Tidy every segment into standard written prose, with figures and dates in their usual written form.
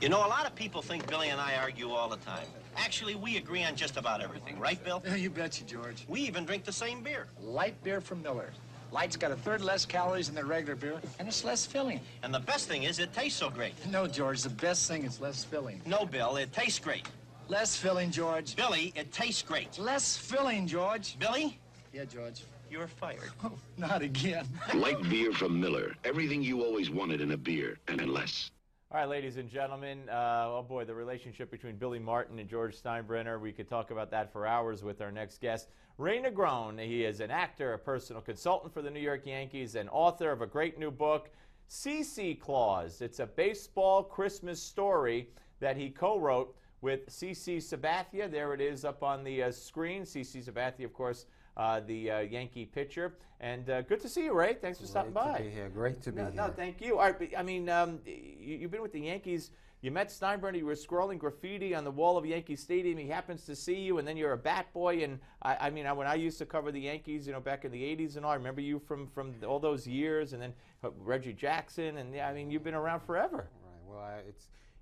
You know, a lot of people think Billy and I argue all the time. Actually, we agree on just about everything, right, Bill? You betcha, George. We even drink the same beer. Light beer from Miller. Light's got a third less calories than the regular beer, and it's less filling. And the best thing is it tastes so great. No, George, the best thing is less filling. No, Bill, it tastes great. Less filling, George. Billy, it tastes great. Less filling, George. Billy? Yeah, George. You're fired. Oh, not again. Light beer from Miller. Everything you always wanted in a beer, and less. All right, ladies and gentlemen, oh boy, the relationship between Billy Martin and George Steinbrenner, we could talk about that for hours with our next guest, Ray Negron. He is an actor, a personal consultant for the New York Yankees, and author of a great new book, CC Claus. It's a baseball Christmas story that he co-wrote with CC Sabathia. There it is up on the screen. CC Sabathia, of course, the Yankee pitcher. And good to see you, Ray. Thanks for stopping by. Great to be here. Great to be here. No, thank you. All right, I mean, you've been with the Yankees. You met Steinbrenner. You were scrolling graffiti on the wall of Yankee Stadium. He happens to see you, and then you're a bat boy. And I mean, when I used to cover the Yankees, you know, back in the '80s and all, I remember you from all those years. And then Reggie Jackson, and yeah, I mean, you've been around forever. Right. Well,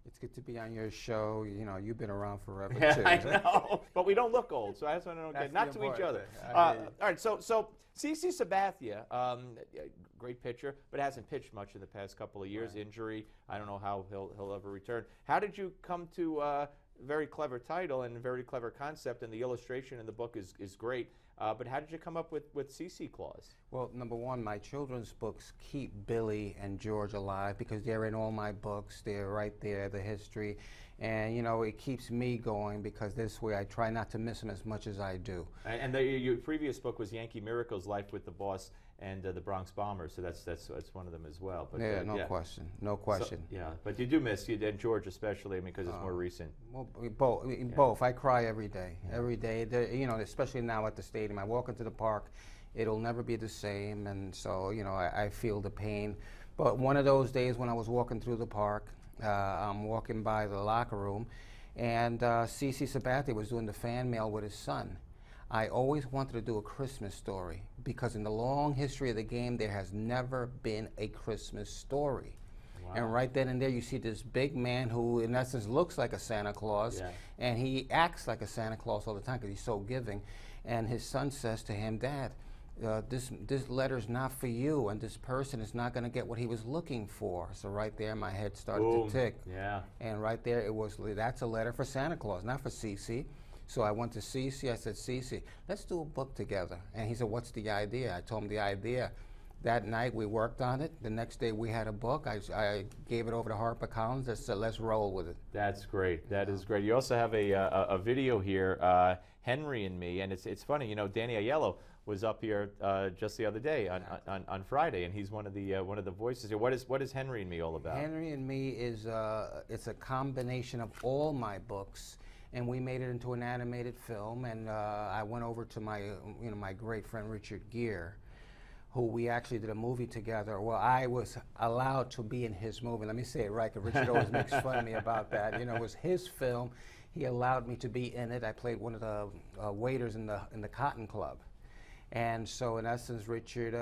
it's good to be on your show. You know, you've been around forever Yeah, too. I know, but we don't look old, so that's what I don't get. Not to each other. All right, so CC Sabathia, great pitcher, but hasn't pitched much in the past couple of years. Right. Injury. I don't know how he'll ever return. How did you come to a very clever title and a very clever concept, and the illustration in the book is great. But how did you come up with CC Claus? Well, number one, my children's books keep Billy and George alive because they're in all my books. They're right there, the history. And, you know, it keeps me going because this way I try not to miss them as much as I do. And your previous book was Yankee Miracles, Life with the Boss and the Bronx Bombers, so that's one of them as well. But, yeah, no question, no question. So, yeah, but you do miss you and George especially, I mean, because it's more recent. Well, both. I cry every day, every day. You know, especially now at the stadium. I walk into the park, it'll never be the same, and so you know, I feel the pain. But one of those days when I was walking through the park, I'm walking by the locker room, and CC Sabathia was doing the fan mail with his son. I always wanted to do a Christmas story because in the long history of the game, there has never been a Christmas story. Wow. And right then and there, you see this big man who, in essence, looks like a Santa Claus, and he acts like a Santa Claus all the time because he's so giving. And his son says to him, "Dad, this letter's not for you, and this person is not going to get what he was looking for." So right there, my head started to tick. Yeah. And right there, that's a letter for Santa Claus, not for CC. So I went to CC. I said, "CC, let's do a book together." And he said, "What's the idea?" I told him the idea. That night we worked on it. The next day we had a book. I gave it over to HarperCollins. I said, "Let's roll with it." That's great. That is great. You also have a video here, Henry and Me, and it's funny. You know, Danny Aiello was up here just the other day on Friday, and he's one of the voices here. What is Henry and Me all about? Henry and Me is it's a combination of all my books. And we made it into an animated film, and I went over to my great friend Richard Gere, who we actually did a movie together. Well, I was allowed to be in his movie. Let me say it right, because Richard always makes fun of me about that. You know, it was his film. He allowed me to be in it. I played one of the waiters in the Cotton Club. And so, in essence, Richard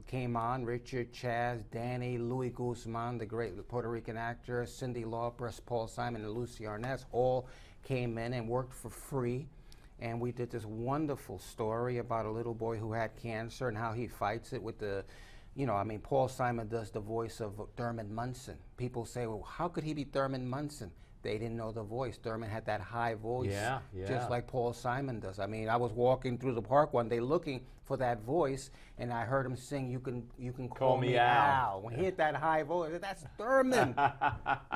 came on. Richard, Chaz, Danny, Louis Guzman, the great Puerto Rican actor, Cyndi Lauper, Paul Simon, and Lucy Arnaz, all came in and worked for free. And we did this wonderful story about a little boy who had cancer and how he fights it with the, you know, I mean, Paul Simon does the voice of Thurman Munson. People say, well, how could he be Thurman Munson? They didn't know the voice. Thurman had that high voice, just like Paul Simon does. I mean, I was walking through the park one day looking for that voice, and I heard him sing, you can call me Al. When he hit that high voice, that's Thurman.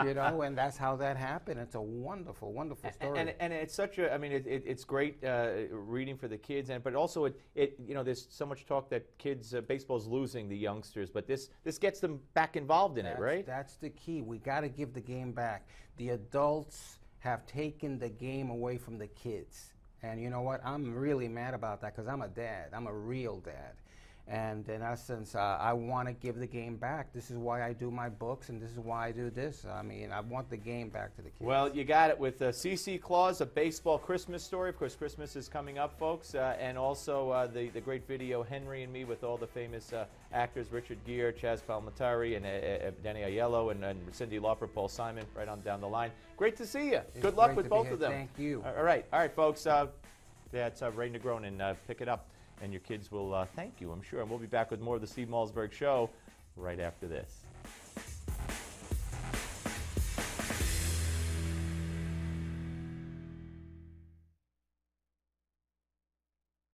You know, and that's how that happened. It's a wonderful, wonderful story. And it's such a, I mean, it's great reading for the kids, but also you know, there's so much talk that kids, baseball's losing the youngsters, but this gets them back involved in it, right? That's the key. We got to give the game back. The adults have taken the game away from the kids. And you know what? I'm really mad about that because I'm a dad. I'm a real dad. And in essence, I want to give the game back. This is why I do my books, and this is why I do this. I mean, I want the game back to the kids. Well, you got it with CC Claus, a baseball Christmas story. Of course, Christmas is coming up, folks. And also the great video, Henry and Me, with all the famous actors, Richard Gere, Chaz Palminteri, and Danny Aiello, and Cyndi Lauper, Paul Simon, right on down the line. Great to see you. Good luck with both of them. Thank you. All right, folks. That's Ray Negron, and pick it up. And your kids will thank you, I'm sure. And we'll be back with more of the Steve Malzberg Show right after this.